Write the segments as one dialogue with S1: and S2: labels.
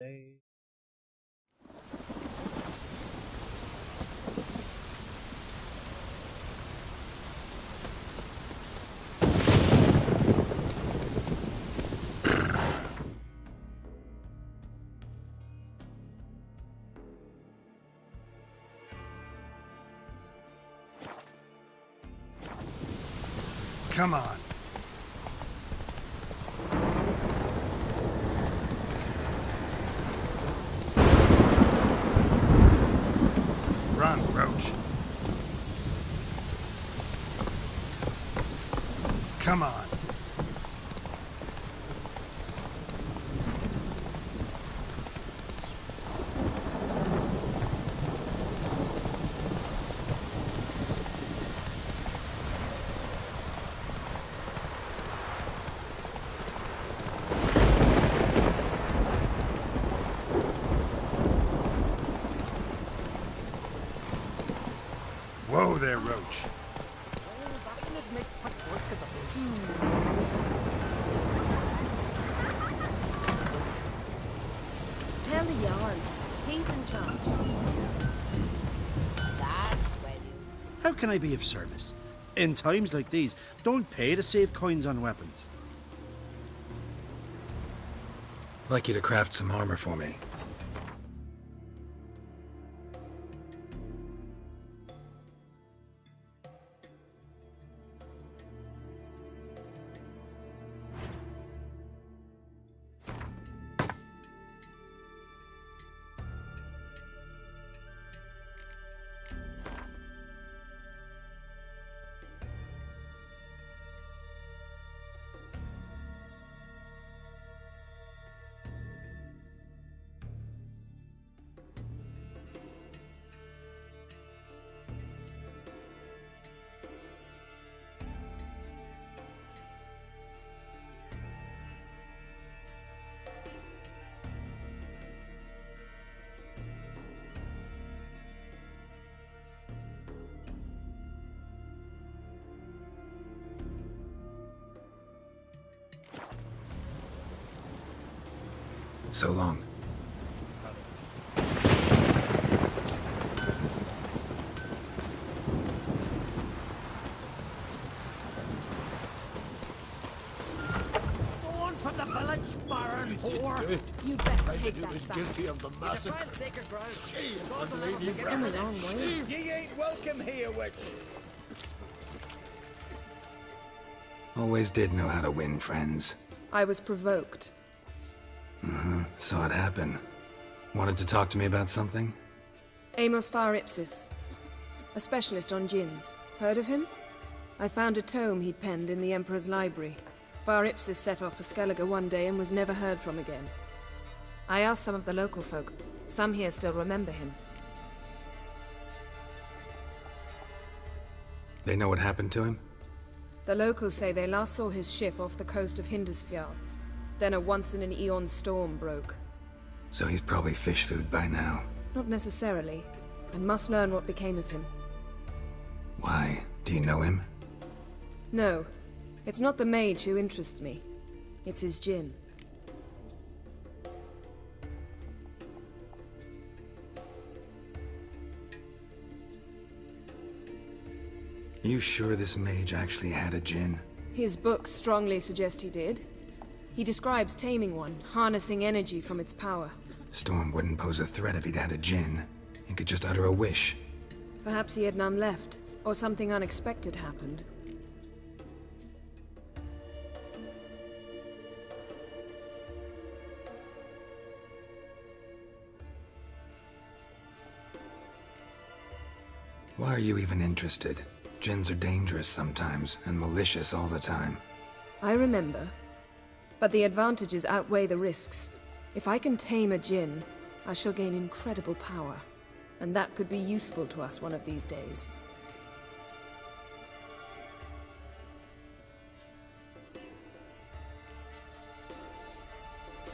S1: They
S2: Come on. Run, Roach. Come on. Whoa there, Roach.
S3: Tell the yarn. He's in charge. That's when you...
S4: How can I be of service? In times like these, don't pay to save coins on weapons.
S5: I'd like you to craft some armor for me. So long.
S6: Born from the village, Baron whore.
S3: You'd best take that back.
S6: Guilty of the
S3: The
S6: massacre.
S3: trial sacred ground.
S6: She
S3: Goes a
S6: and
S3: little
S6: Lady
S3: to get him a long way.
S2: Ye ain't welcome here, witch.
S5: Always did know how to win friends.
S7: I was provoked.
S5: Saw it happen. Wanted to talk to me about something?
S7: Amos Far Ipsis, a specialist on djinns. Heard of him? I found a tome he'd penned in the Emperor's library. Far Ipsis set off for Skellige one day and was never heard from again. I asked some of the local folk. Some here still remember him.
S5: They know what happened to him?
S7: The locals say they last saw his ship off the coast of Hindisfjall. Then a once-in-an-eon storm broke.
S5: So he's probably fish food by now.
S7: Not necessarily. I must learn what became of him.
S5: Why? Do you know him?
S7: No, it's not the mage who interests me. It's his djinn.
S5: You sure this mage actually had a djinn?
S7: His books strongly suggest he did. He describes taming one, harnessing energy from its power.
S5: Storm wouldn't pose a threat if he'd had a djinn. He could just utter a wish.
S7: Perhaps he had none left, or something unexpected happened.
S5: Why are you even interested? Djinns are dangerous sometimes, and malicious all the time.
S7: I remember. But the advantages outweigh the risks. If I can tame a djinn, I shall gain incredible power. And that could be useful to us one of these days.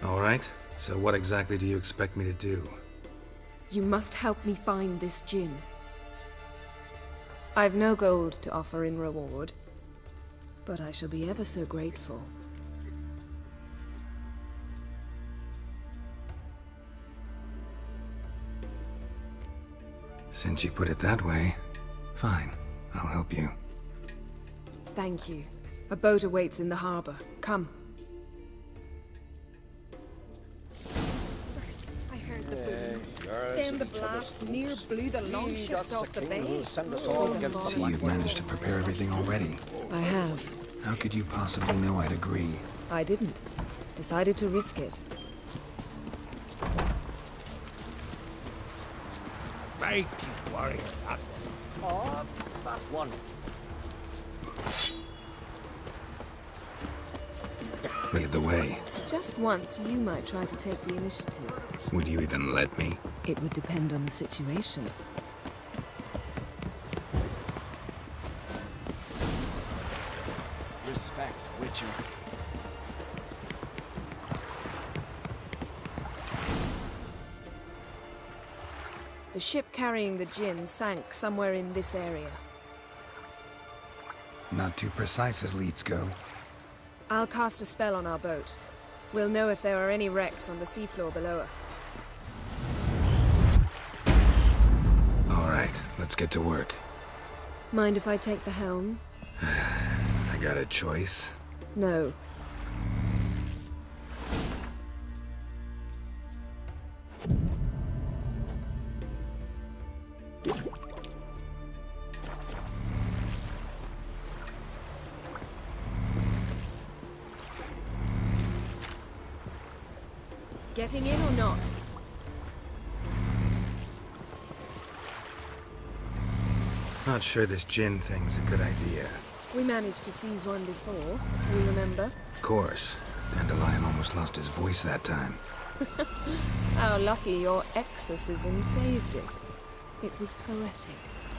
S5: All right, so what exactly do you expect me to do?
S7: You must help me find this djinn. I've no gold to offer in reward, but I shall be ever so grateful.
S5: Since you put it that way, fine. I'll help you.
S7: Thank you. A boat awaits in the harbor. Come. First, I heard the boom. Then the blast near blew the longships off the bay.
S5: See, you've managed to prepare everything already.
S7: I have.
S5: How could you possibly know I'd agree?
S7: I didn't. Decided to risk it.
S6: Mighty warrior, that one. Oh, that one.
S5: Lead the way.
S7: Just once, you might try to take the initiative.
S5: Would you even let me?
S7: It would depend on the situation.
S1: Respect, Witcher.
S7: The ship carrying the gin sank somewhere in this area.
S5: Not too precise as leads go.
S7: I'll cast a spell on our boat. We'll know if there are any wrecks on the seafloor below us.
S5: All right, let's get to work.
S7: Mind if I take the helm?
S5: I got a choice.
S7: No. Getting in or not?
S5: Not sure this gin thing's a good idea.
S7: We managed to seize one before. Do you remember?
S5: Of course. Dandelion almost lost his voice that time.
S7: How lucky your exorcism saved it. It was poetic.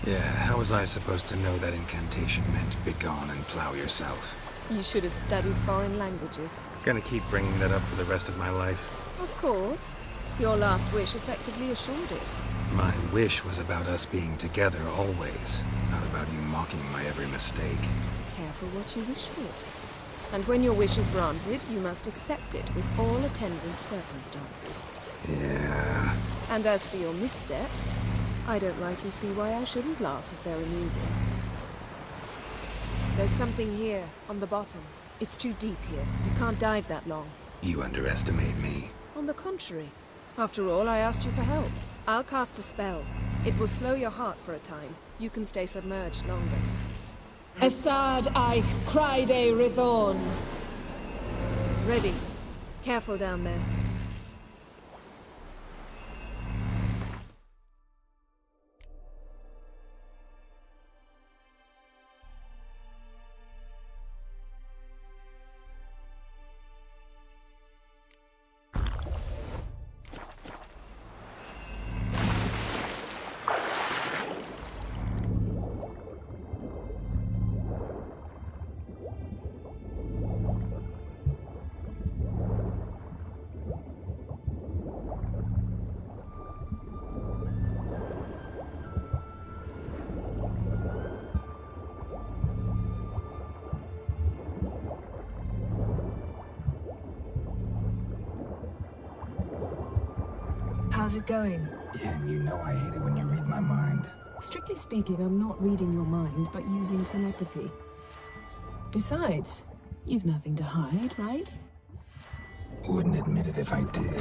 S5: Yeah, how was I supposed to know that incantation meant begone and plow yourself?
S7: You should have studied foreign languages.
S5: Gonna keep bringing that up for the rest of my life.
S7: Of course. Your last wish effectively assured it.
S5: My wish was about us being together always, not about you mocking my every mistake.
S7: Careful what you wish for. And when your wish is granted, you must accept it with all attendant circumstances.
S5: Yeah.
S7: And as for your missteps, I don't rightly see why I shouldn't laugh if they're amusing. There's something here, on the bottom. It's too deep here. You can't dive that long.
S5: You underestimate me.
S7: On the contrary. After all, I asked you for help. I'll cast a spell. It will slow your heart for a time. You can stay submerged longer.
S3: Assad I cried a Rithorn.
S7: Ready. Careful down there. How's it going?
S5: Yeah, and you know I hate it when you read my mind.
S7: Strictly speaking, I'm not reading your mind, but using telepathy. Besides, you've nothing to hide, right?
S5: Wouldn't admit it if I did.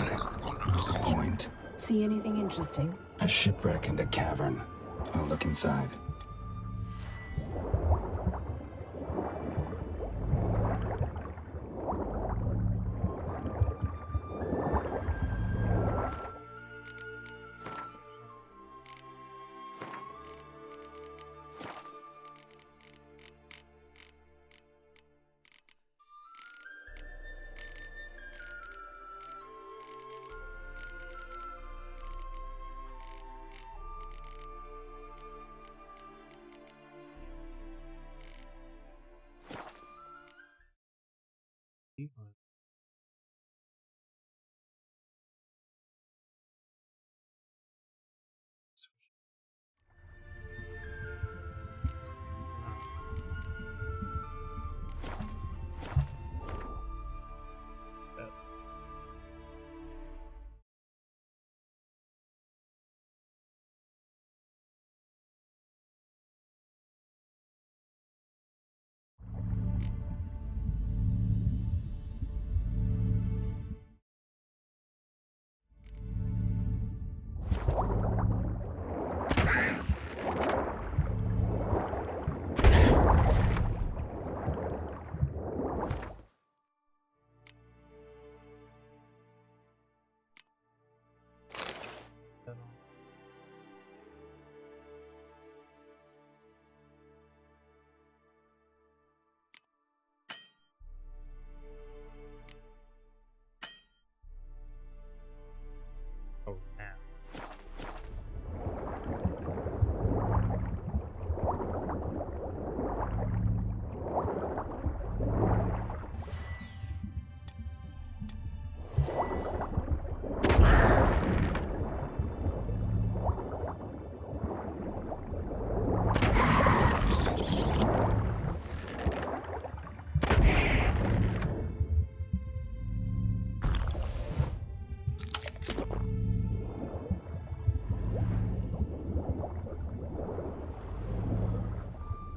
S5: Point.
S7: See anything interesting?
S5: A shipwreck and a cavern. I'll look inside.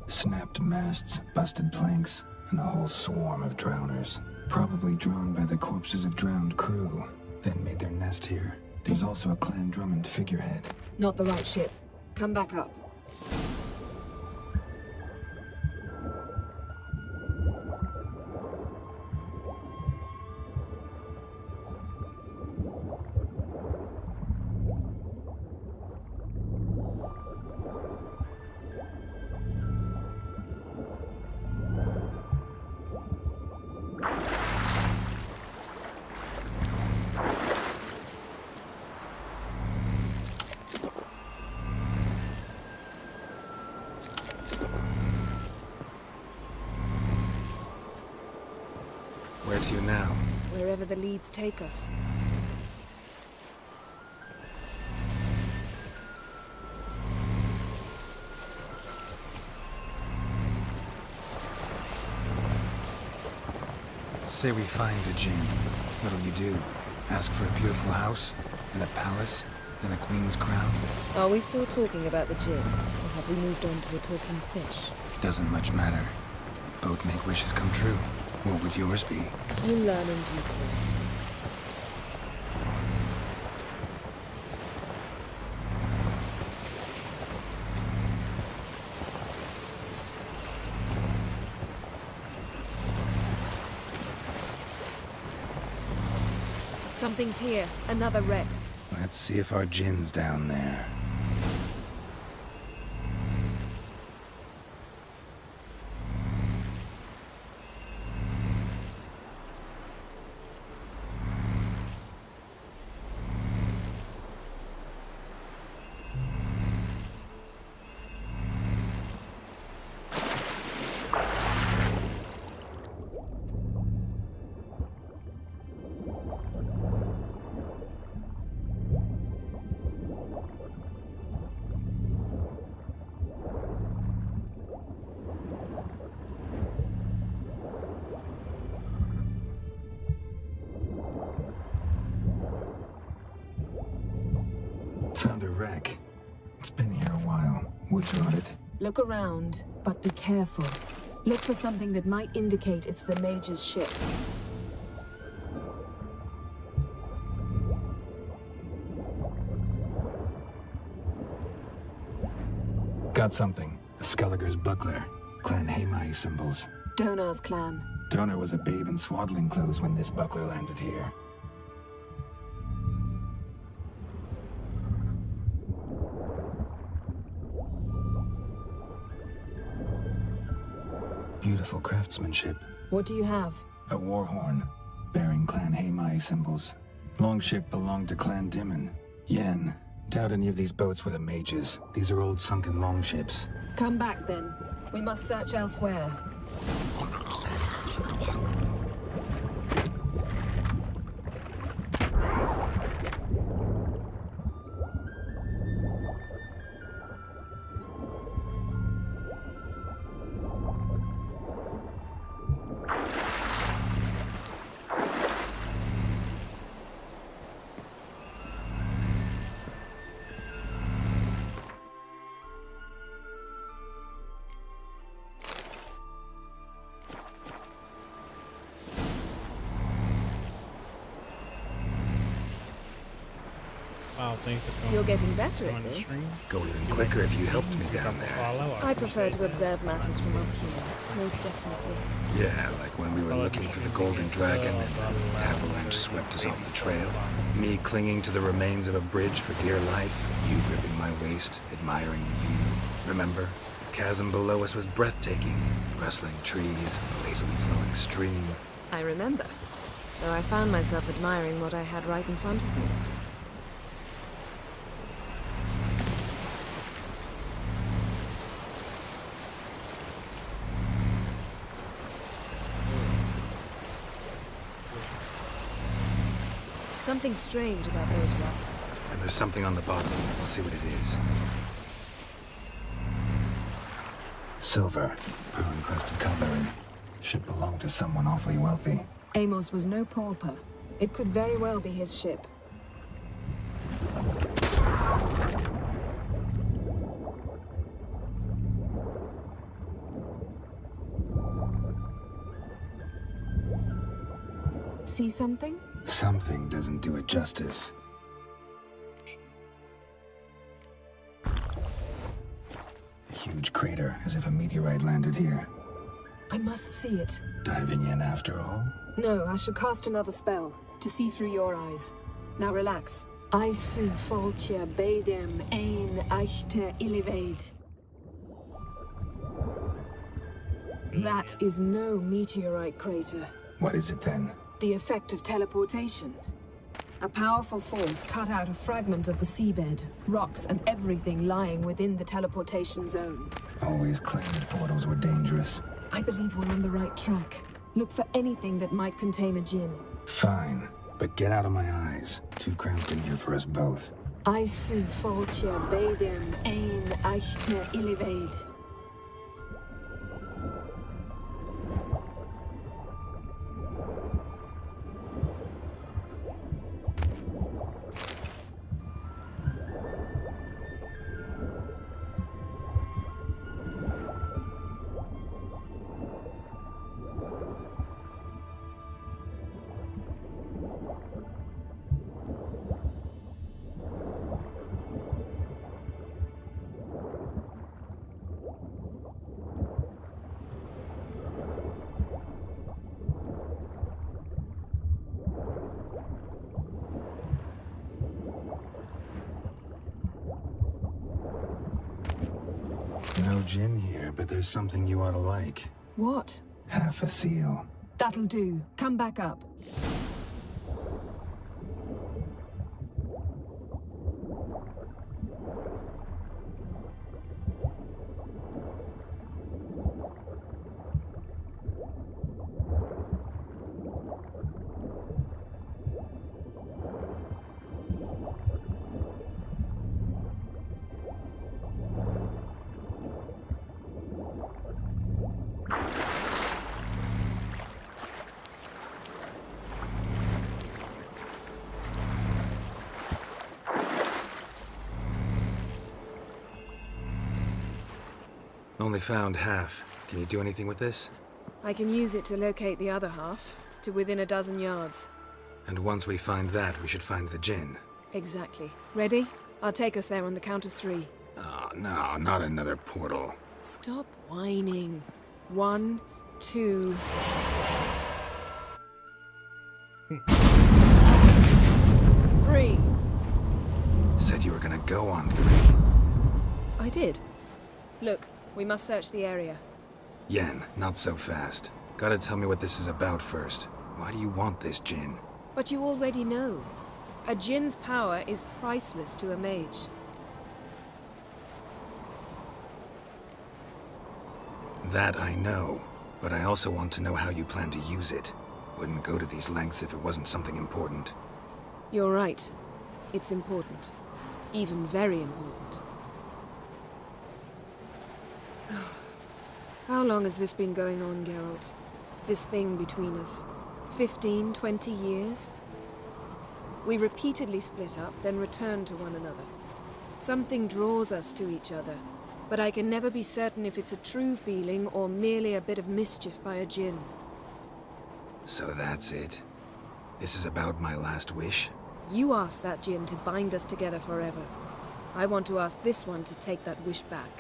S1: Snapped masts, busted planks, and a whole swarm of drowners. Probably drawn by the corpses of drowned crew, then made their nest here. There's also a Clan Drummond figurehead.
S7: Not the right ship. Come back up.
S5: Where to now?
S7: Wherever the leads take us.
S5: Say we find a djinn. What'll you do? Ask for a beautiful house? And a palace? And a queen's crown?
S7: Are we still talking about the djinn? Or have we moved on to a talking fish?
S5: Doesn't much matter. Both make wishes come true. What would yours be?
S7: You learn in due course. Something's here. Another wreck.
S5: Let's see if our djinn's down there.
S1: Found a wreck. It's been here a while. Wood's rotted.
S7: Look around, but be careful. Look for something that might indicate it's the Mage's ship.
S1: Got something. A Skelliger's buckler. Clan Hamai symbols.
S7: Donar's clan.
S1: Donar was a babe in swaddling clothes when this buckler landed here. Beautiful craftsmanship.
S7: What do you have?
S1: A war horn, bearing Clan Hamai symbols. Longship belonged to Clan Dimon. Yen, doubt any of these boats were the mages. These are old sunken longships.
S7: Come back then. We must search elsewhere.
S8: Wow, thanks for coming.
S7: You're getting better
S8: Join
S7: at
S8: the
S7: this.
S8: stream.
S5: Go even quicker if you helped me down there.
S8: Follow,
S7: I prefer
S8: appreciate
S7: to
S8: it.
S7: observe matters from up here, most definitely.
S5: Yeah, like when we were looking for the Golden Dragon and the avalanche swept us off the trail. Me clinging to the remains of a bridge for dear life. You gripping my waist, admiring the view. Remember? Chasm below us was breathtaking. Rustling trees, a lazily flowing stream.
S7: I remember, though I found myself admiring what I had right in front of me. Something strange about those rocks.
S5: And there's something on the bottom. We'll see what it is.
S1: Silver, pearl-encrusted cutlery. Should belong to someone awfully wealthy.
S7: Amos was no pauper. It could very well be his ship. see something?
S1: Something doesn't do it justice. A huge crater, as if a meteorite landed here.
S7: I must see it.
S1: Diving in after all?
S7: No, I shall cast another spell, to see through your eyes. Now relax. Aisu foltia bedem ein eichte illivaid. That is no meteorite crater.
S1: What is it then?
S7: The effect of teleportation. A powerful force cut out a fragment of the seabed, rocks and everything lying within the teleportation zone.
S1: Always claimed portals were dangerous.
S7: I believe we're on the right track. Look for anything that might contain a djinn.
S1: Fine, but get out of my eyes. Too cramped in here for us both.
S7: Aisu foltia bedem ein eichte illivaid.
S1: No gin here, but there's something you ought to like.
S7: What?
S1: Half a seal.
S7: That'll do. Come back up.
S5: Only found half. Can you do anything with this?
S7: I can use it to locate the other half, to within a dozen yards.
S5: And once we find that, we should find the djinn.
S7: Exactly. Ready? I'll take us there on the count of 3.
S5: Oh, no, not another portal.
S7: Stop whining. 1, 2... 3.
S5: Said you were gonna go on 3.
S7: I did. Look, we must search the area.
S5: Yen, not so fast. Gotta tell me what this is about first. Why do you want this djinn?
S7: But you already know. A djinn's power is priceless to a mage.
S5: That I know, but I also want to know how you plan to use it. Wouldn't go to these lengths if it wasn't something important.
S7: You're right. It's important. Even very important. How long has this been going on, Geralt? This thing between us? 15, 20 years? We repeatedly split up, then returned to one another. Something draws us to each other, but I can never be certain if it's a true feeling or merely a bit of mischief by a djinn.
S5: So that's it? This is about my last wish?
S7: You asked that djinn to bind us together forever. I want to ask this one to take that wish back.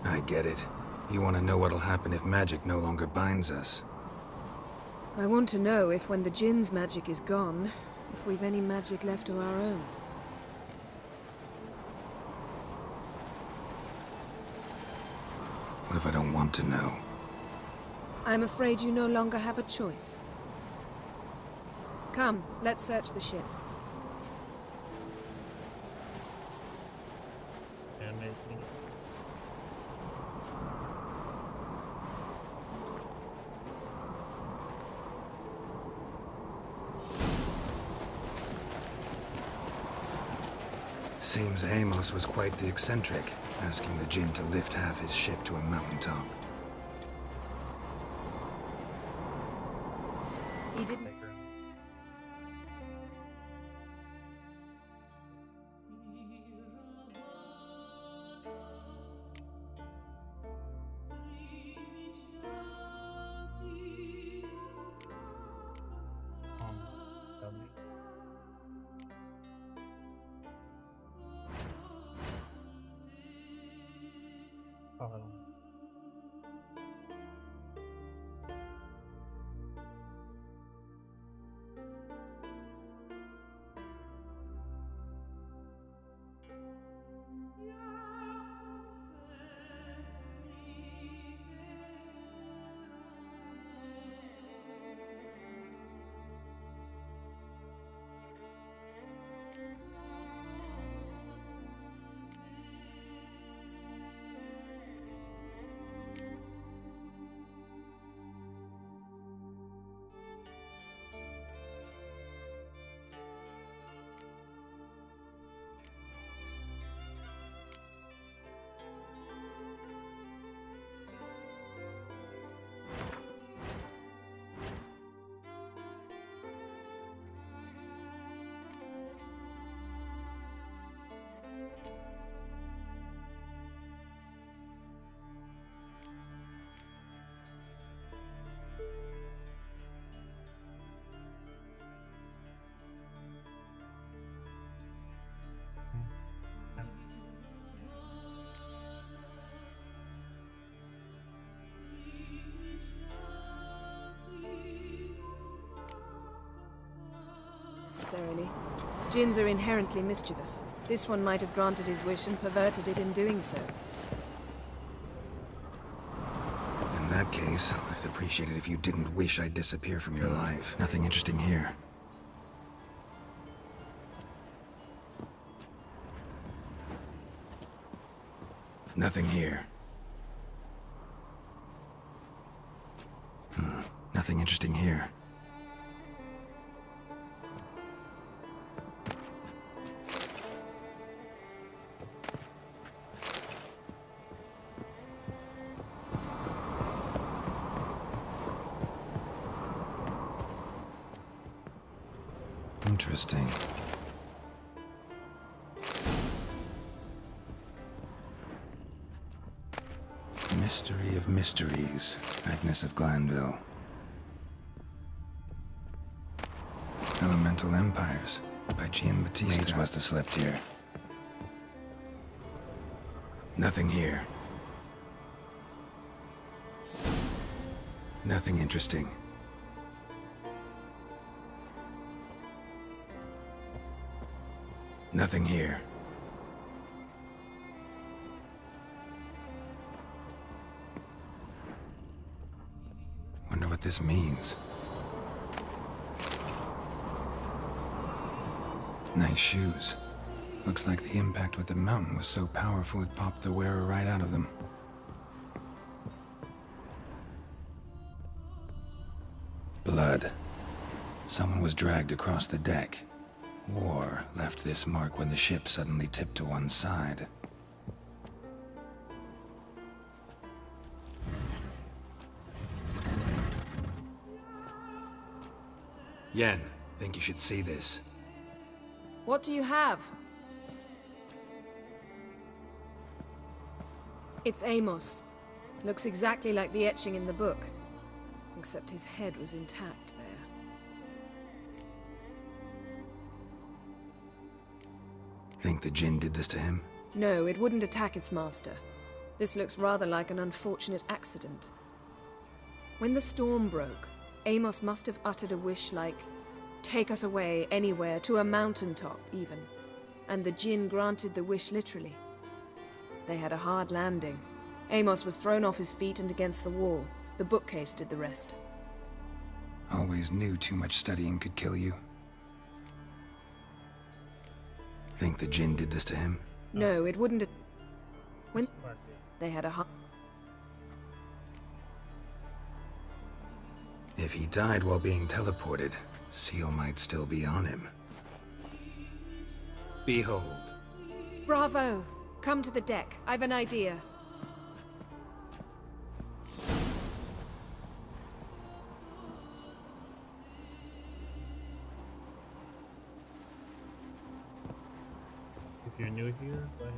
S5: I get it. You want to know what'll happen if magic no longer binds us.
S7: I want to know if when the djinn's magic is gone, if we've any magic left of our own.
S5: What if I don't want to know?
S7: I'm afraid you no longer have a choice. Come, let's search the ship.
S5: Seems Amos was quite the eccentric, asking the djinn to lift half his ship to a mountaintop.
S7: He didn't...
S8: เข้าไปลง
S7: Necessarily. Jinns are inherently mischievous. This one might have granted his wish and perverted it in doing so.
S5: In that case, I'd appreciate it if you didn't wish I'd disappear from your life. Nothing interesting here. Nothing here. Nothing interesting here. Interesting. Mystery of Mysteries, Agnes of Glanville. Elemental Empires, by Giambattista. Mage must have slept here. Nothing here. Nothing interesting. Nothing here. Wonder what this means. Nice shoes. Looks like the impact with the mountain was so powerful it popped the wearer right out of them. Blood. Someone was dragged across the deck. War left this mark when the ship suddenly tipped to one side. Yen, think you should see this.
S7: What do you have? It's Amos. Looks exactly like the etching in the book. Except his head was intact there.
S5: Think the Jinn did this to him?
S7: No, it wouldn't attack its master. This looks rather like an unfortunate accident. When the storm broke, Amos must have uttered a wish like, "Take us away, anywhere, to a mountaintop, even." And the Jinn granted the wish literally. They had a hard landing. Amos was thrown off his feet and against the wall. The bookcase did the rest.
S5: Always knew too much studying could kill you. Think the Jinn did this to him?
S7: No, it wouldn't. When they had a
S5: If he died while being teleported, Seal might still be on him. Behold.
S7: Bravo! Come to the deck. I've an idea.
S8: If you're new here, go ahead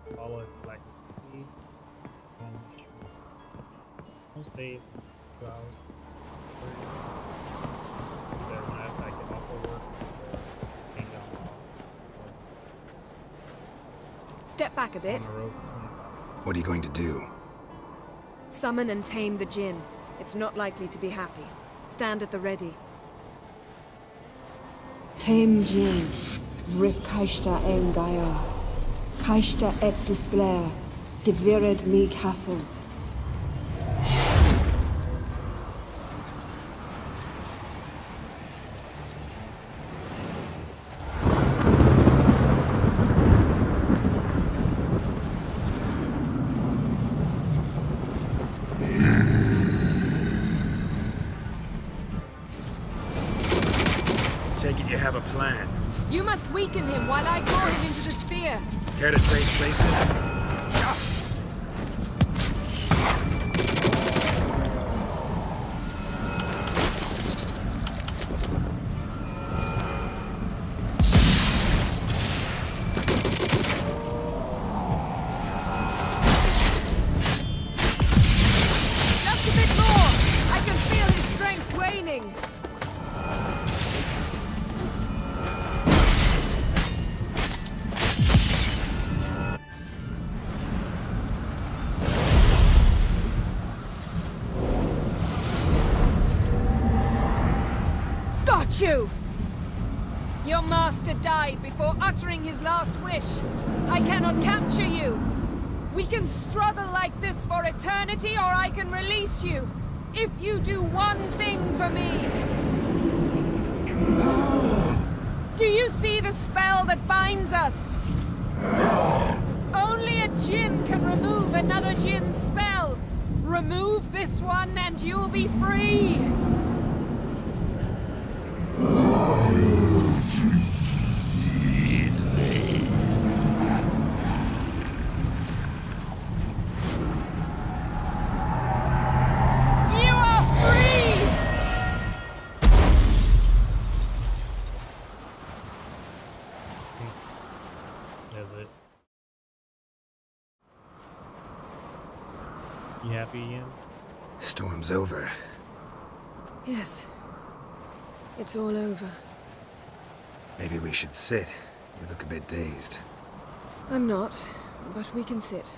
S8: and follow it like you can see. Most days, 2 hours. Either when I get off of work or hang out
S7: Step back a
S8: on
S7: bit.
S8: the road between.
S5: What are you going to do?
S7: Summon and tame the Jinn. It's not likely to be happy. Stand at the ready.
S3: Tame Jin, Rif Kaishta en Gaia. Kaishta et Disglair, Gevired me Castle.
S5: Take it you have a plan.
S7: You must weaken him while I draw him into the sphere.
S5: Care to trade places?
S7: Just a bit more! I can feel his strength waning. Got you! Your master died before uttering his last wish. I cannot capture you. We can struggle like this for eternity, or I can release you. If you do one thing for me. Do you see the spell that binds us? Only a Jinn can remove another Jinn's spell. Remove this one and you'll be free. You are free!
S8: That's it. You happy again?
S5: Storm's over.
S7: Yes. It's all over.
S5: Maybe we should sit. You look a bit dazed.
S7: I'm not, but we can sit.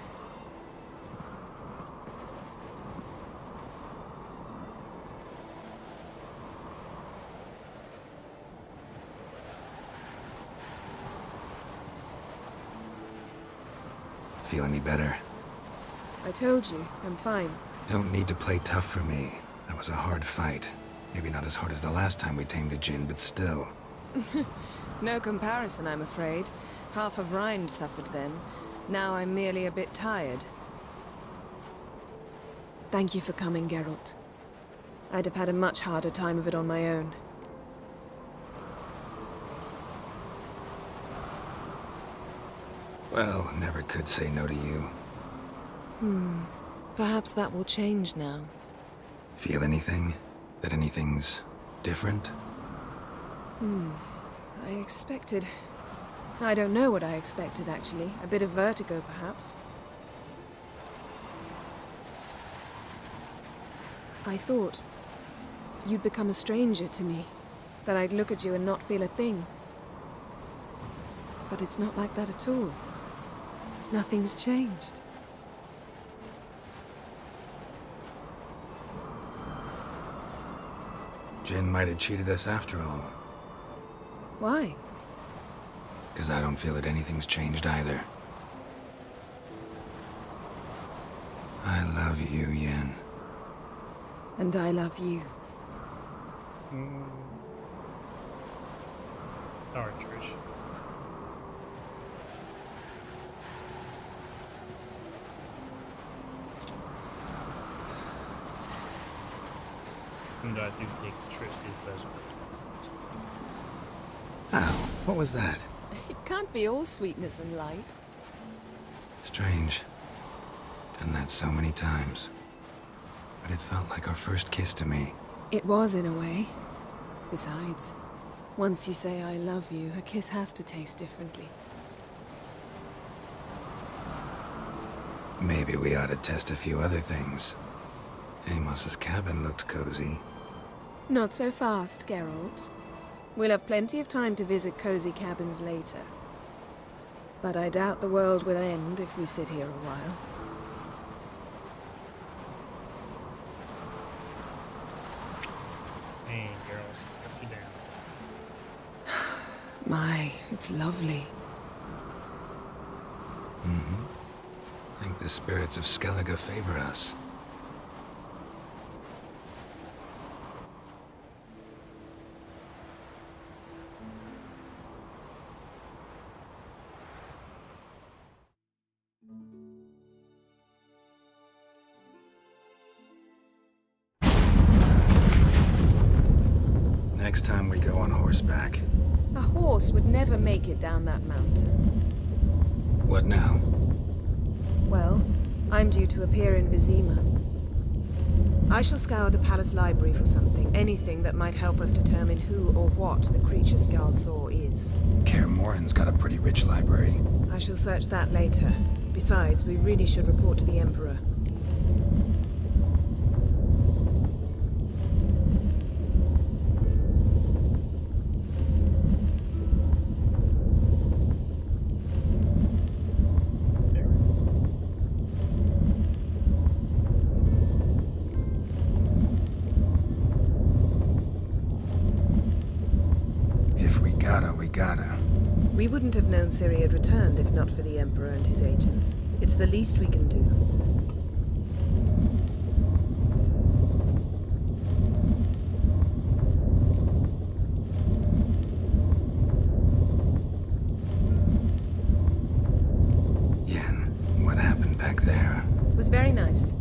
S5: Feel any better?
S7: I told you, I'm fine.
S5: Don't need to play tough for me. That was a hard fight. Maybe not as hard as the last time we tamed a Jinn, but still.
S7: No comparison, I'm afraid. Half of Rind suffered then. Now I'm merely a bit tired. Thank you for coming, Geralt. I'd have had a much harder time of it on my own.
S5: Well, never could say no to you.
S7: Perhaps that will change now.
S5: Feel anything? That anything's different?
S7: I expected... I don't know what I expected, actually. A bit of vertigo, perhaps. I thought you'd become a stranger to me. That I'd look at you and not feel a thing. But it's not like that at all. Nothing's changed.
S5: Jinn might have cheated us after all.
S7: Why?
S5: Because I don't feel that anything's changed either. I love you, Yen.
S7: And I love you.
S8: Sorry, Trish. Even though I do take Trish's pleasure.
S5: Ow, what was that?
S7: It can't be all sweetness and light.
S5: Strange. Done that so many times. But it felt like our first kiss to me.
S7: It was, in a way. Besides, once you say I love you, a kiss has to taste differently.
S5: Maybe we ought to test a few other things. Amos's cabin looked cozy.
S7: Not so fast, Geralt. We'll have plenty of time to visit cozy cabins later. But I doubt the world will end if we sit here a while. It's lovely.
S5: I think the spirits of Skellige favor us. Next time we go on horseback.
S7: A horse would never make it down that mountain.
S5: What now?
S7: Well, I'm due to appear in Vizima. I shall scour the palace library for something, anything that might help us determine who or what the creature Skal saw is.
S5: Kaer Morhen's got a pretty rich library.
S7: I shall search that later. Besides, we really should report to the Emperor. We wouldn't have known Ciri had returned if not for the Emperor and his agents. It's the least we can do.
S5: Yen, what happened back there?
S7: It was very nice.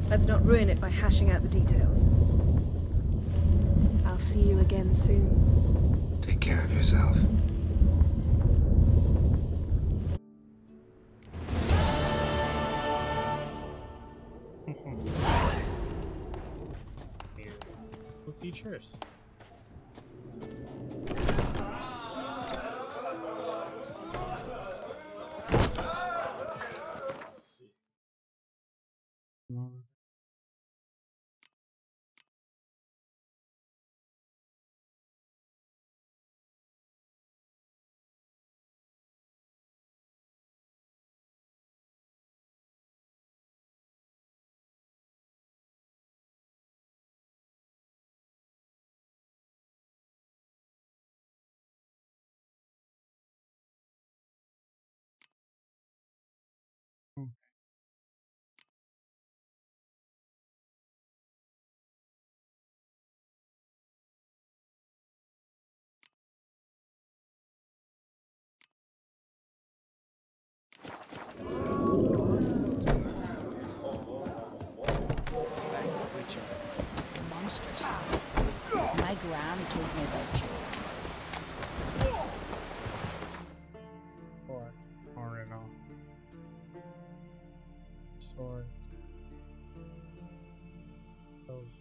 S7: Let's not ruin it by hashing out the details. I'll see you again soon.
S5: Take care of yourself.
S8: We'll see. Cheers. Let's see.
S9: Monsters. My gram told me about you.
S8: Or no. Sword. Those.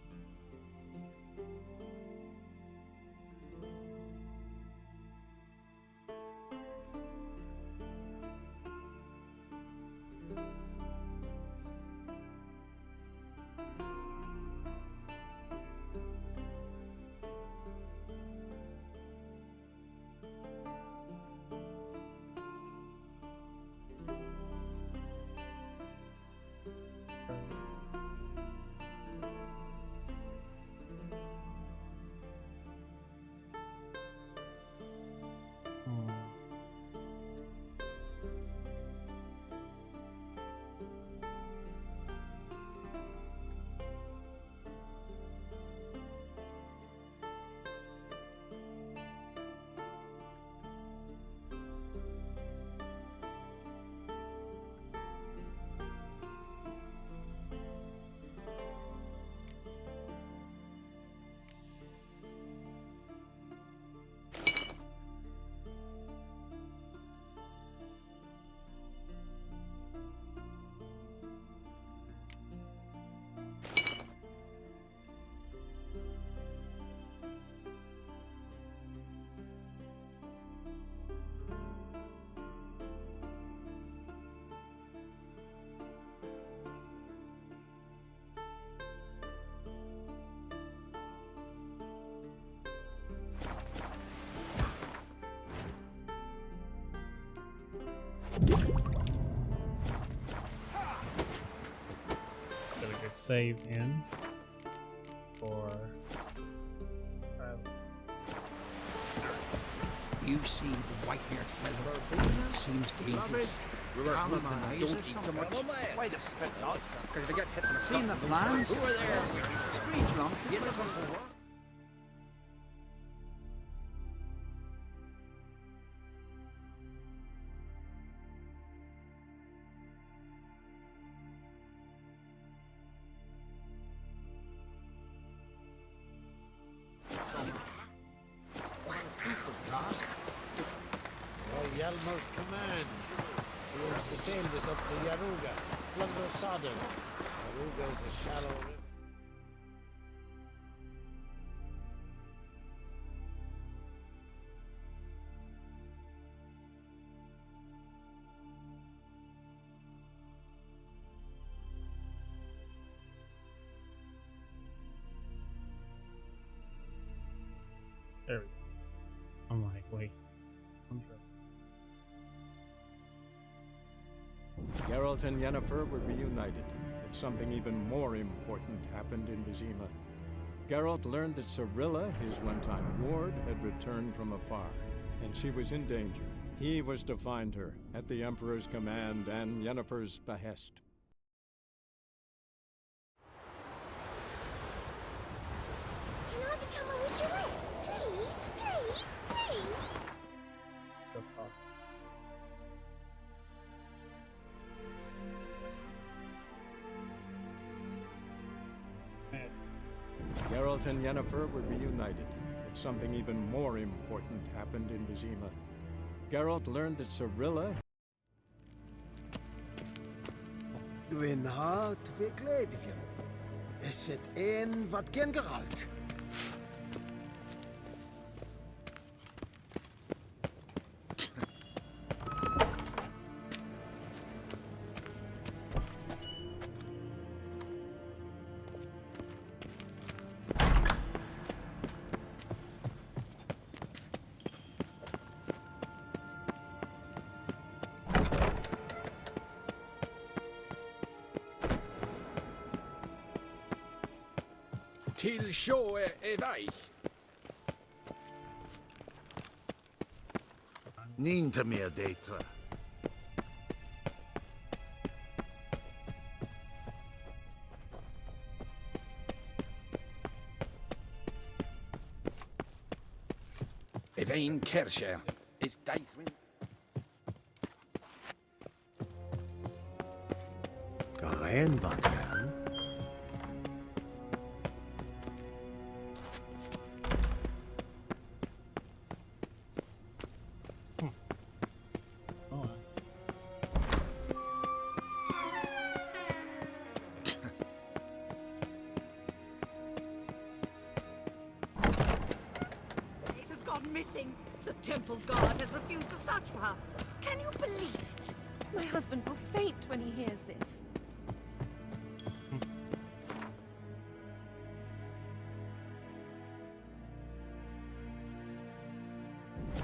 S8: Gotta get save in for
S6: You see the white-haired fellow? Seems dangerous. Don't eat so much.
S10: Why the spit not?
S6: Because if you get hit in the
S10: Seen the
S6: stomach,
S10: plans?
S6: Who are there?
S10: Strange lump.
S6: You look on the
S10: By Yalmer's command, he wants to sail this up the Yaruga, plunder Sodom. Yaruga is a shallow river.
S8: There we go. I'm like, wait. I'm sure.
S11: Geralt and Yennefer were reunited, but something even more important happened in Vizima. Geralt learned that Cirilla, his one-time ward, had returned from afar, and she was in danger. He was to find her, at the Emperor's command and Yennefer's behest.
S12: Can I become a witcherette? Please, please, please.
S8: That's awesome.
S11: Geralt and Yennefer were reunited, but something even more important happened in Vizima. Geralt learned that Cirilla...
S10: Gwyn ha, tve gledvjen. Is het een wat gen Geralt?
S6: Till sjå är väg.
S2: Ni inte mer dejta.
S6: Evain Kersher is deithrin.
S10: Garen wat gern.
S8: Oh,
S12: Has gone missing. The temple guard has refused to search for her. Can you believe it?
S7: My husband will faint when he hears this.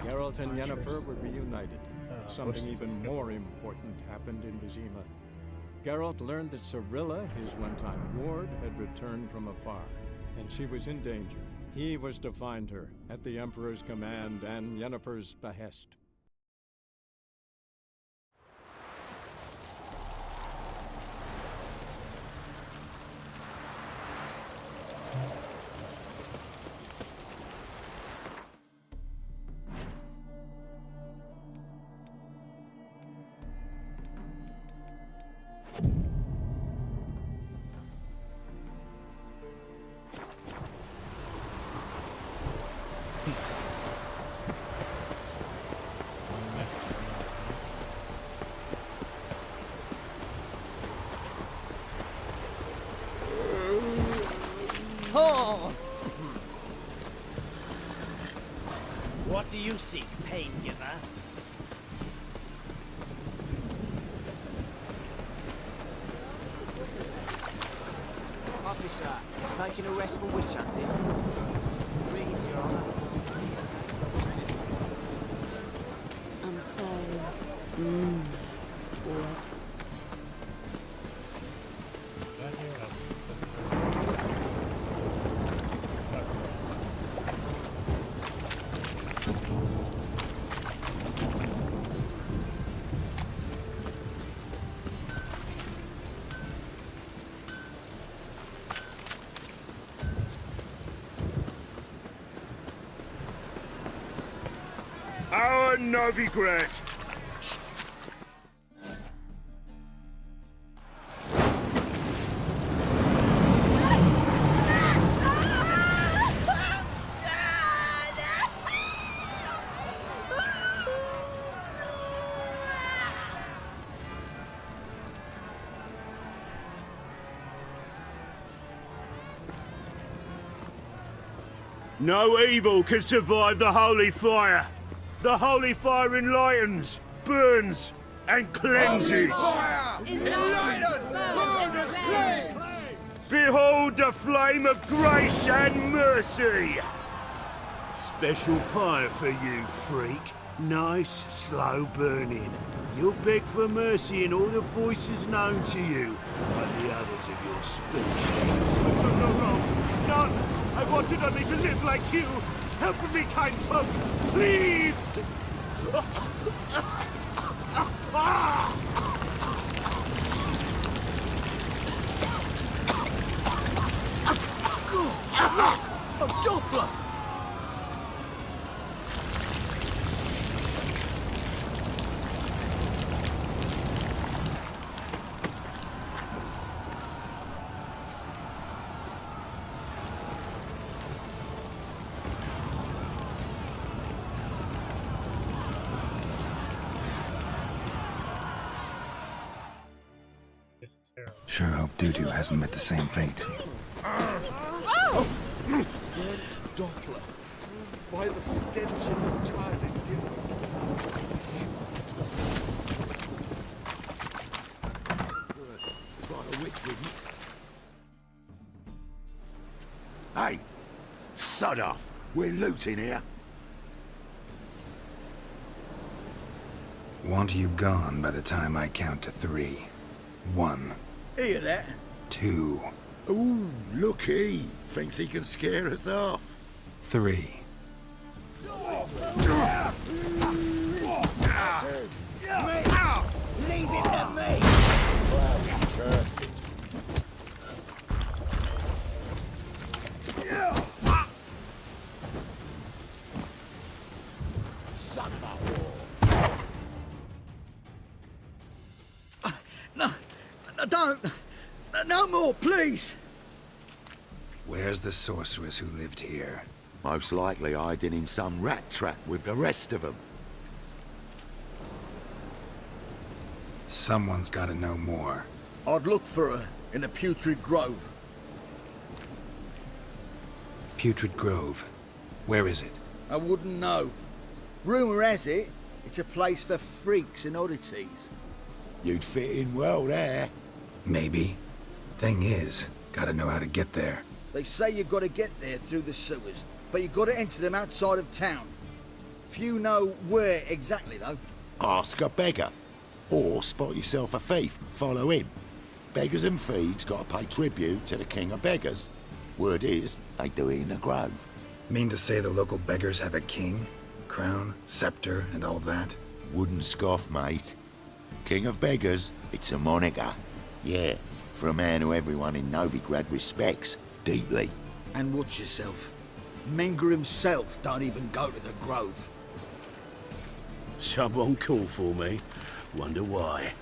S11: Geralt and Yennefer were reunited, but something
S8: whoops,
S11: even more important happened in Vizima. Geralt learned that Cirilla, his one-time ward, had returned from afar, and she was in danger. He was to find her, at the Emperor's command and Yennefer's behest.
S10: Oh! What do you seek, pain giver? Officer, taking a rest from witch hunting. Greetings, Your Honor.
S3: I'm sorry. Boy.
S2: Defend Novigrad! No evil can survive the holy fire. The holy fire enlightens, burns, and cleanses. Behold the flame of grace and mercy. Special pie for you, freak. Nice, slow burning. You'll beg for mercy in all the voices known to you, like the others of your species. No, none. I wanted only to live like you. Help me, kind folk, please! God, look! A Doppler!
S1: Sure hope Dudu hasn't met the same fate.
S2: Doppler. Why the stench is entirely different. It's like a witch with me. Hey! Sod off! We're looting here.
S5: Want you gone by the time I count to 3. 1.
S2: Hear that?
S5: 2.
S2: Ooh, looky. Thinks he can scare us off.
S5: 3.
S10: Leave it to me!
S2: Curses.
S10: Son of a whore.
S4: No, don't! No more, please!
S5: Where's the sorceress who lived here?
S2: Most likely hiding in some rat trap with the rest of them.
S5: Someone's gotta know more.
S4: I'd look for her in the Putrid Grove.
S5: Putrid Grove. Where is it?
S4: I wouldn't know. Rumour has it, it's a place for freaks and oddities.
S2: You'd fit in well there.
S5: Maybe. Thing is, gotta know how to get there.
S4: They say you gotta get there through the sewers, but you gotta enter them outside of town. Few know where exactly, though.
S2: Ask a beggar. Or spot yourself a thief, follow him. Beggars and thieves gotta pay tribute to the king of beggars. Word is, they do it in the grove.
S5: Mean to say the local beggars have a king? Crown, scepter, and all that?
S2: Wouldn't scoff, mate. King of beggars, it's a moniker. Yeah, for a man who everyone in Novigrad respects deeply.
S4: And watch yourself. Menger himself don't even go to the grove.
S2: Someone call for me. Wonder why.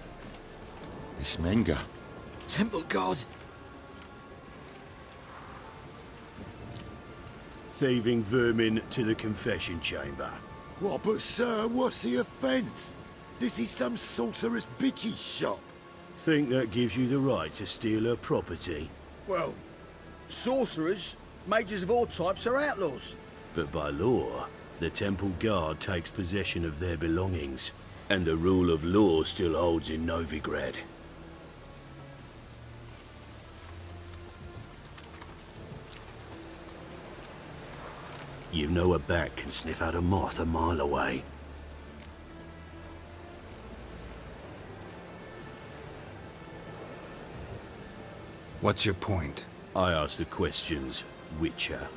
S2: It's Menger.
S4: Temple God!
S2: Thieving vermin to the confession chamber. What, but sir, what's the offence? This is some sorceress bitchy shop. Think that gives you the right to steal her property?
S4: Well, sorcerers, mages of all types are outlaws.
S2: But by law, the temple guard takes possession of their belongings, and the rule of law still holds in Novigrad. You know a bat can sniff out a moth a mile away.
S5: What's your point?
S2: I ask the questions, Witcher.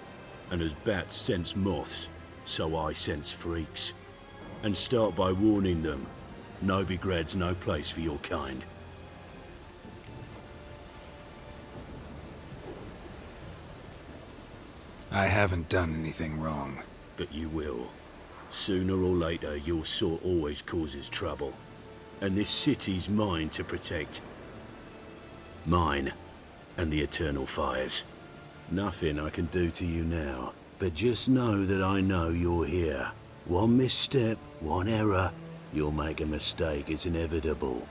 S2: And as bats sense moths, so I sense freaks. And start by warning them, Novigrad's no place for your kind.
S5: I haven't done anything wrong.
S2: But you will. Sooner or later, your sort always causes trouble. And this city's mine to protect. Mine and the eternal fires. Nothing I can do to you now, but just know that I know you're here. One misstep, one error, you'll make a mistake, it's inevitable.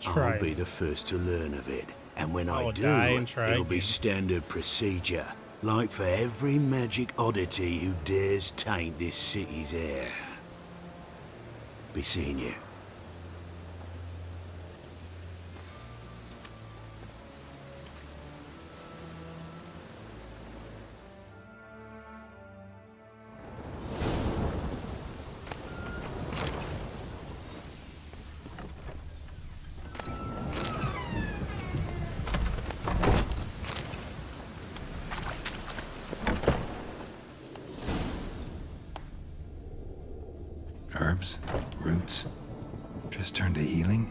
S2: I'll be the first to learn of it, and when I do, it'll be standard procedure. Like for every magic oddity who dares taint this city's air. Be seeing you.
S1: Herbs, roots, just turn to healing?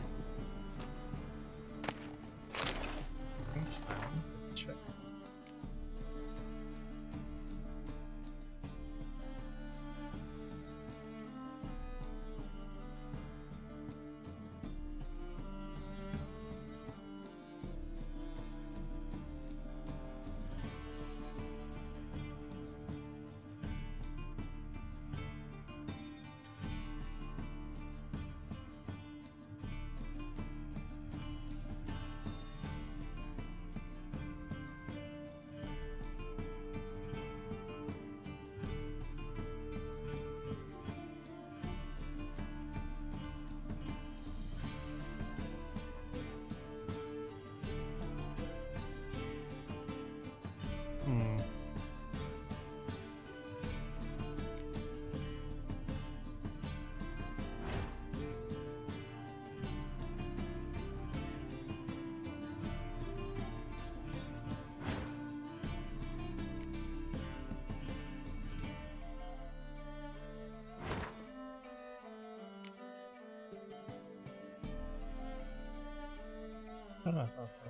S8: That's awesome.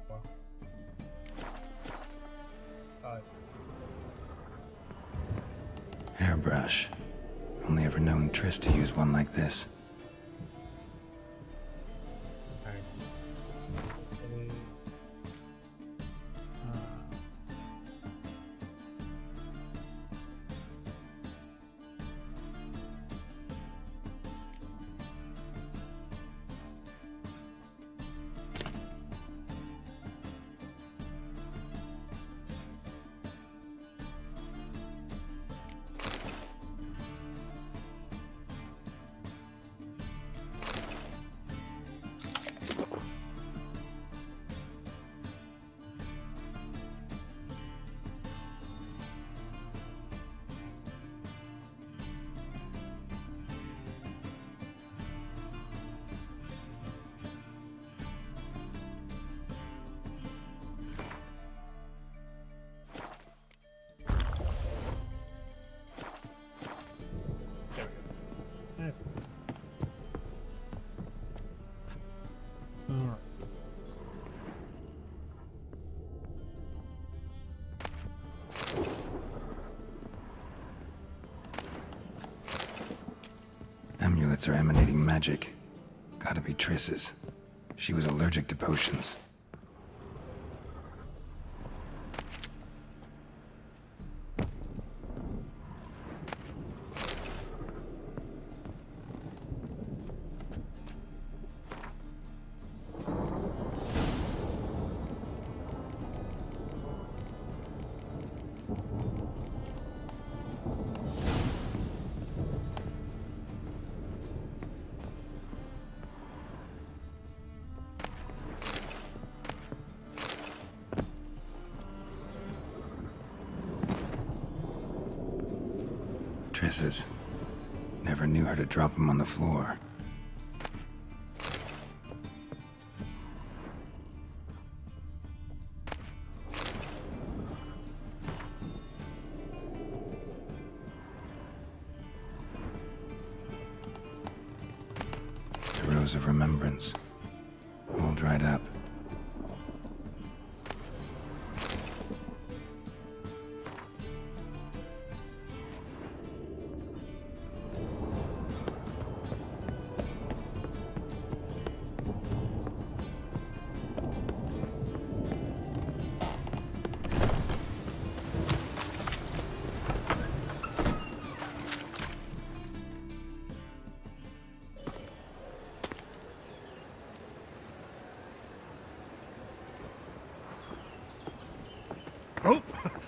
S8: Wow.
S1: Hairbrush. Only ever known Triss to use one like this. Amulets are emanating magic. Gotta be Triss's. She was allergic to potions. Triss's. Never knew her to drop them on the floor. The Rose of Remembrance. All dried up.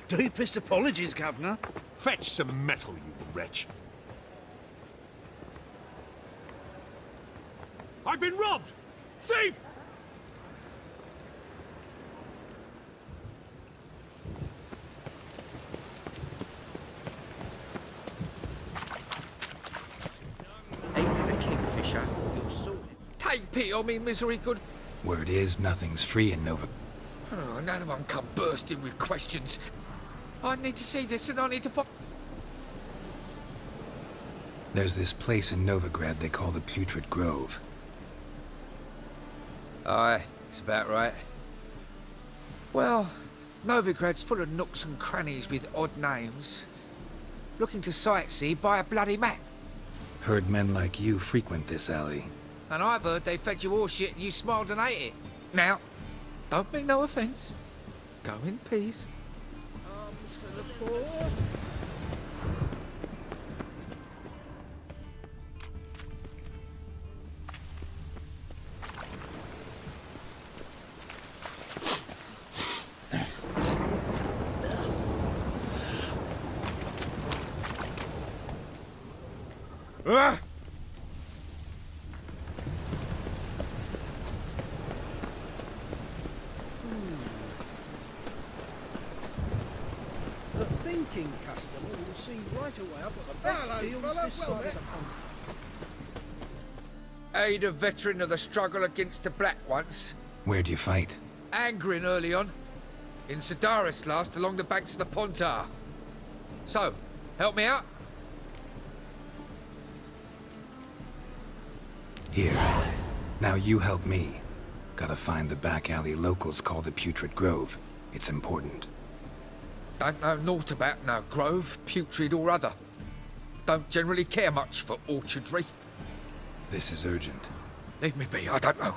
S10: Deepest apologies, Governor.
S2: Fetch some metal, you wretch. I've been robbed! Thief!
S6: Ain't the Kingfisher. You're sorted. Take pity on me, misery, good.
S5: Word is, nothing's free in Nova.
S6: Oh, none one come bursting with questions. I need to see this and I need to find...
S5: There's this place in Novigrad they call the Putrid Grove.
S6: Aye, it's about right. Well, Novigrad's full of nooks and crannies with odd names. Looking to sightsee, buy a bloody map.
S5: Heard men like you frequent this alley.
S6: And I've heard they fed you all shit and you smiled and ate it. Now, don't mean no offence. Go in peace. Arms for the poor. Ah!
S10: The thinking customer will see right away I've got the best deals this side of the pond.
S6: Aid a veteran of the struggle against the Black once.
S5: Where'd you fight?
S6: Angering early on. In Sedaris last, along the banks of the Pontar. So, help me out?
S5: Here. Now you help me. Gotta find the back alley locals call the Putrid Grove. It's important.
S6: Don't know naught about no grove, putrid or other. Don't generally care much for orchardry.
S5: This is urgent.
S6: Leave me be, I don't know.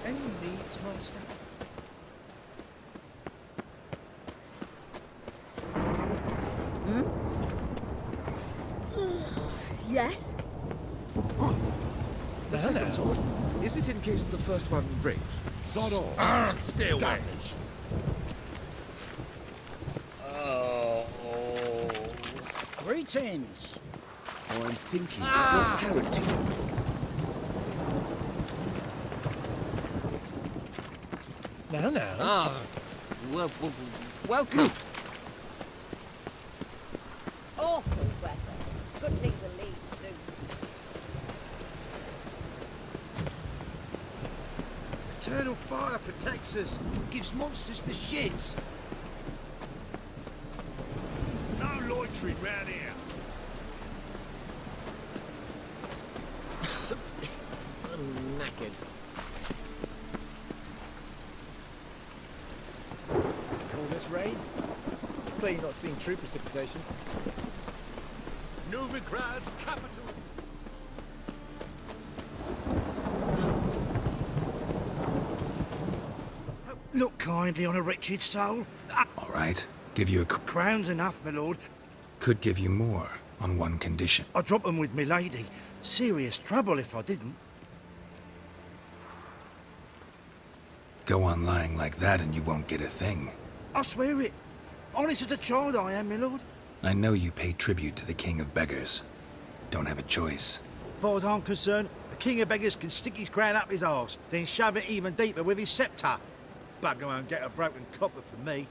S10: Any needs, Master?
S12: Yes?
S6: The second sword. Is it in case the first one breaks?
S2: Sod off. Stay away.
S10: Greetings.
S2: I'm thinking what character
S10: Now.
S6: Welcome.
S12: Awful weather. Good thing to leave soon.
S10: Eternal fire protects us. Gives monsters the shits.
S2: No loitering round here.
S10: Knackered.
S13: Call this rain? Clearly not seen true precipitation.
S2: Novigrad capital.
S10: Look kindly on a wretched soul.
S5: All right. Give you a...
S10: Crown's enough, my lord.
S5: Could give you more, on one condition.
S10: I'd drop 'em with me lady. Serious trouble if I didn't.
S5: Go on lying like that and you won't get a thing.
S10: I swear it. Honest as a child I am, my lord.
S5: I know you pay tribute to the King of Beggars. Don't have a choice.
S10: As far as I'm concerned, the King of Beggars can stick his crown up his arse, then shove it even deeper with his sceptre. Bugger won't get a broken copper from me.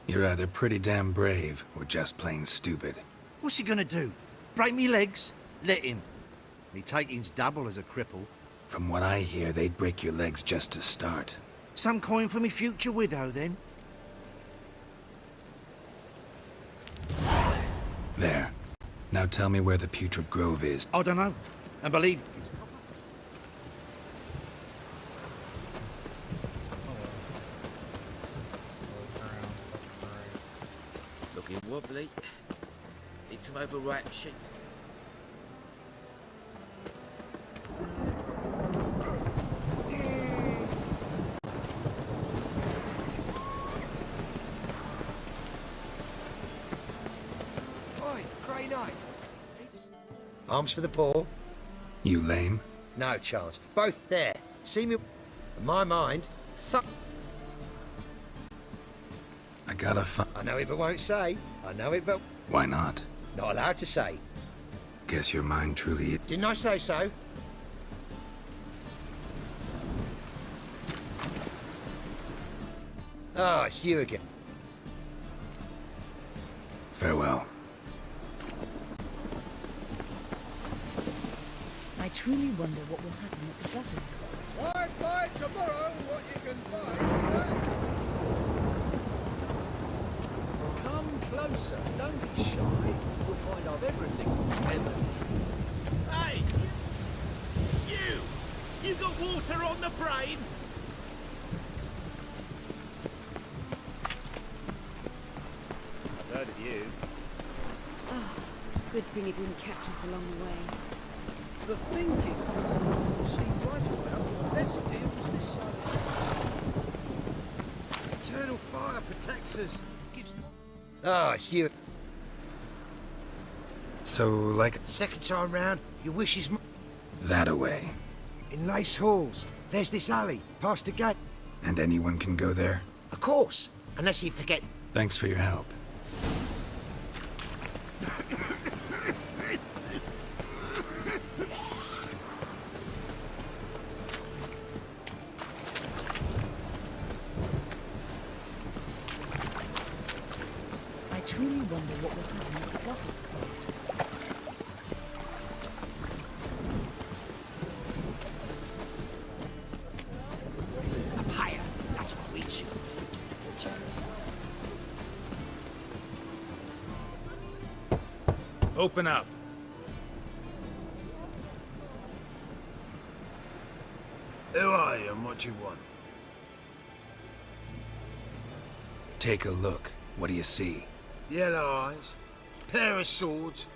S5: You're either pretty damn brave or just plain stupid.
S10: What's he gonna do? Break me legs? Let him. Me taking's double as a cripple.
S5: From what I hear, they'd break your legs just to start.
S10: Some coin for me future widow, then.
S5: There. Now tell me where the Putrid Grove is.
S10: I don't know. And believe...
S6: Looking wobbly. Need some overripe shit.
S14: Oi, Grey Knight. Arms for the poor?
S5: You lame?
S14: No chance. Both there. See me... In my mind,
S5: I gotta
S14: I know it but won't say. I know it but...
S5: Why not?
S14: Not allowed to say.
S5: Guess your mind truly...
S14: Didn't I say so? Oh, it's you again.
S5: Farewell.
S9: I truly wonder what will happen at the Gutted Court.
S10: Why buy tomorrow what you can buy today?
S14: Come closer. Don't be shy. You'll find I've everything.
S2: Hey! You got water on the brain?
S8: I've heard of you.
S7: Oh, good thing it didn't catch us along the way.
S10: The thinking is, you'll see right away one of the best deals this summer.
S14: Eternal fire protects us. Oh, it's you.
S5: So, like...
S14: Second time round, your wish is...
S5: that away.
S14: In Lace Halls. There's this alley, past the gate.
S5: And anyone can go there?
S14: Of course. Unless you forget...
S5: Thanks for your help.
S9: I truly wonder what will happen at the Gutted Court.
S14: Up higher. That's what we should.
S5: Open up.
S2: Who are you and what you want?
S5: Take a look. What do you see?
S2: Yellow eyes, pair of swords,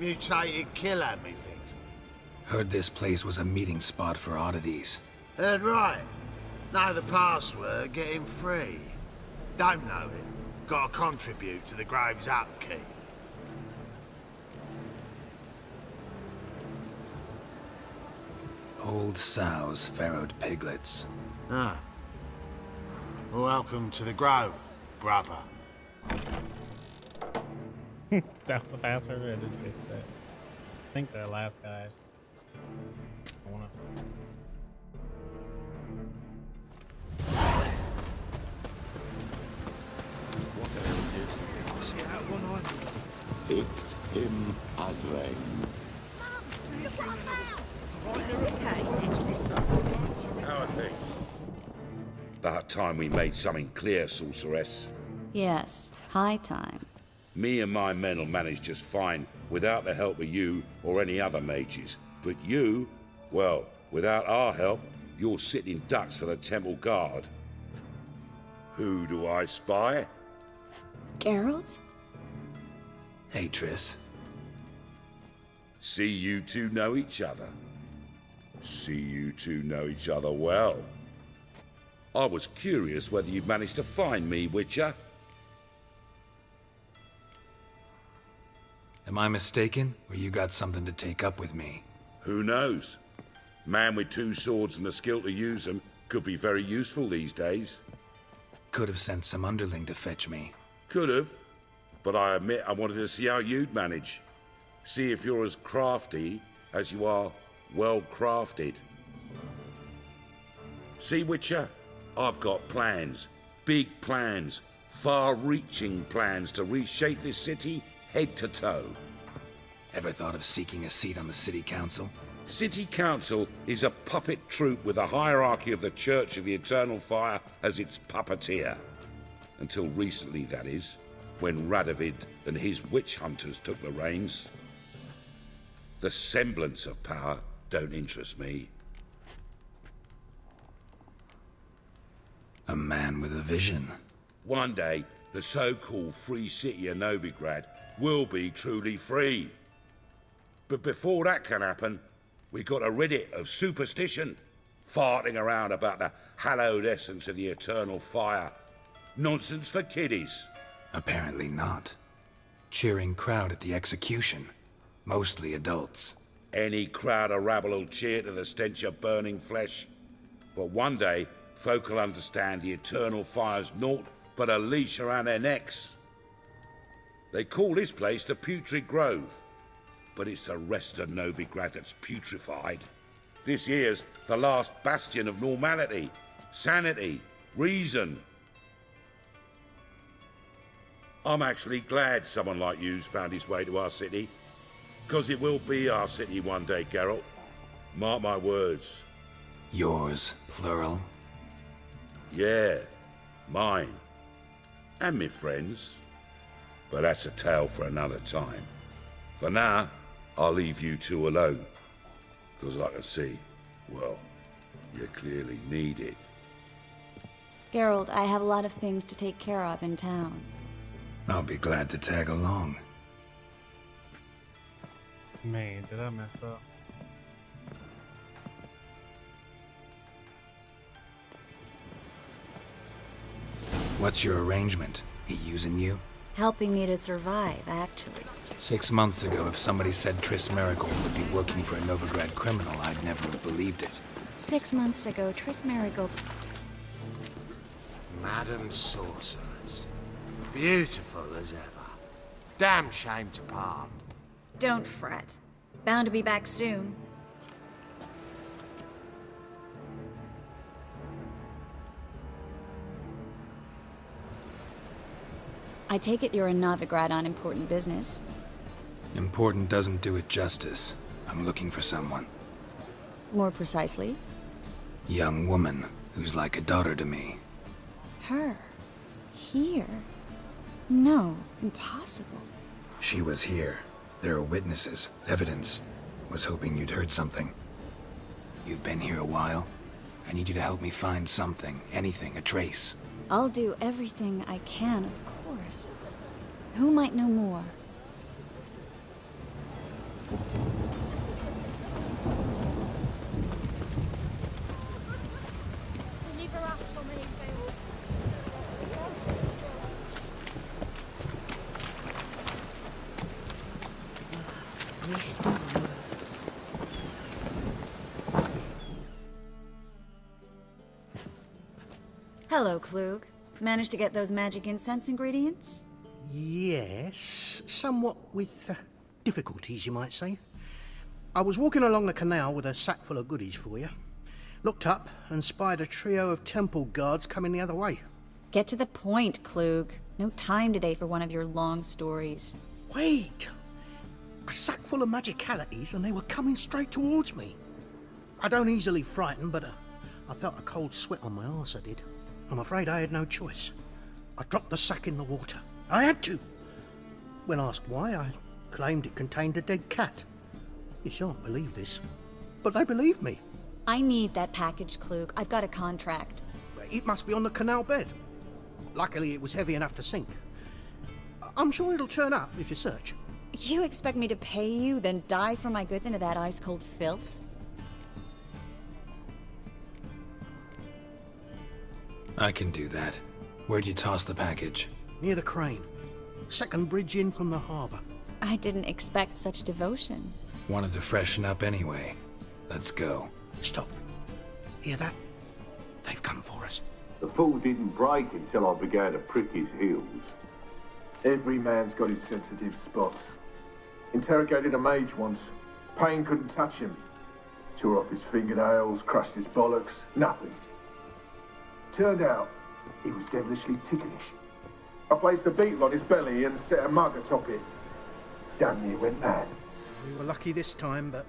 S2: mutated killer, methinks.
S5: Heard this place was a meeting spot for oddities.
S2: Heard right. Know the password, get him free. Don't know it. Gotta contribute to the Grave's upkeep.
S5: Old sows, farrowed piglets.
S2: Ah. Welcome to the Grove, brother.
S8: That was a password. I did miss that. I think the last guys. I wanna.
S15: What ails you?
S10: See how one eye...
S15: Picked him as rain.
S16: How are things? About time we made something clear, sorceress.
S17: Yes, high time.
S16: Me and my men will manage just fine without the help of you or any other mages. But you, well, without our help, you're sitting ducks for the Temple Guard. Who do I spy?
S17: Geralt?
S5: Hey, Triss.
S16: See you two know each other. See you two know each other well. I was curious whether you'd managed to find me, Witcher.
S5: Am I mistaken, or you got something to take up with me?
S16: Who knows? Man with two swords and the skill to use them could be very useful these days.
S5: Could have sent some underling to fetch me.
S16: Could have, but I admit I wanted to see how you'd manage. See if you're as crafty as you are well-crafted. See, Witcher? I've got plans. Big plans. Far-reaching plans to reshape this city head to toe.
S5: Ever thought of seeking a seat on the city council?
S16: City council is a puppet troupe with a hierarchy of the Church of the Eternal Fire as its puppeteer. Until recently, that is, when Radovid and his witch hunters took the reins. The semblance of power don't interest me.
S5: A man with a vision.
S16: One day, the so-called free city of Novigrad will be truly free. But before that can happen, we got to rid it of superstition, farting around about the hallowed essence of the eternal fire. Nonsense for kiddies.
S5: Apparently not. Cheering crowd at the execution. Mostly adults.
S16: Any crowd of rabble will cheer to the stench of burning flesh. But one day, folk will understand the eternal fire's naught but a leash around their necks. They call this place the Putrid Grove, but it's the rest of Novigrad that's putrefied. This here's the last bastion of normality, sanity, reason. I'm actually glad someone like you's found his way to our city, because it will be our city one day, Geralt. Mark my words.
S5: Yours, plural?
S16: Yeah, mine. And me friends. But that's a tale for another time. For now, I'll leave you two alone. Because I can see, well, you clearly need it.
S17: Geralt, I have a lot of things to take care of in town.
S5: I'll be glad to tag along.
S8: Man, did I mess up?
S5: What's your arrangement? He using you?
S17: Helping me to survive, actually.
S5: 6 months ago, if somebody said Triss Merigold would be working for a Novigrad criminal, I'd never have believed it.
S17: 6 months ago, Triss Merigold...
S14: Madam Sorceress. Beautiful as ever. Damn shame to part.
S17: Don't fret. Bound to be back soon. I take it you're in Novigrad on important business.
S5: Important doesn't do it justice. I'm looking for someone.
S17: More precisely?
S5: Young woman who's like a daughter to me.
S17: Her? Here? No, impossible.
S5: She was here. There are witnesses, evidence. Was hoping you'd heard something. You've been here a while. I need you to help me find something, anything, a trace.
S17: I'll do everything I can, of course. Who might know more? Hello, Klug. Managed to get those magic incense ingredients?
S18: Yes, somewhat with difficulties, you might say. I was walking along the canal with a sack full of goodies for you. Looked up and spied a trio of temple guards coming the other way.
S17: Get to the point, Klug. No time today for one of your long stories.
S18: Wait! A sack full of magicalities and they were coming straight towards me. I don't easily frighten, but I felt a cold sweat on my arse, I did. I'm afraid I had no choice. I dropped the sack in the water. I had to. When asked why, I claimed it contained a dead cat. You shan't believe this, but they believed me.
S17: I need that package, Klug. I've got a contract.
S18: It must be on the canal bed. Luckily, it was heavy enough to sink. I'm sure it'll turn up if you search.
S17: You expect me to pay you, then dive for my goods into that ice-cold filth?
S5: I can do that. Where'd you toss the package?
S18: Near the crane. Second bridge in from the harbour.
S17: I didn't expect such devotion.
S5: Wanted to freshen up anyway. Let's go.
S18: Stop. Hear that? They've come for us.
S19: The fall didn't break until I began to prick his heels. Every man's got his sensitive spots. Interrogated a mage once. Pain couldn't touch him. Tore off his fingernails, crushed his bollocks, nothing. Turned out, he was devilishly ticklish. I placed a beetle on his belly and set a mug atop it. Damn near went mad.
S18: We were lucky this time, but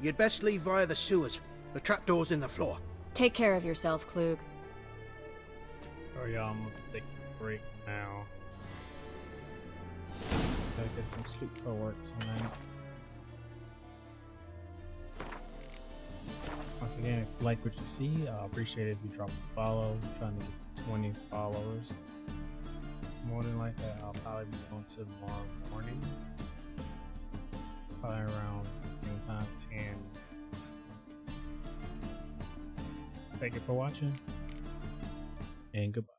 S18: you'd best leave via the sewers. The trapdoor's in the floor.
S17: Take care of yourself, Klug.
S8: Oh yeah, I'm gonna take a break now. Gotta get some sleep for work tonight. Once again, if you like what you see, I appreciate it if you drop a follow. I'm trying to get to 20 followers. More than likely, I'll probably be going to tomorrow morning. Probably around time 10. Thank you for watching, and goodbye.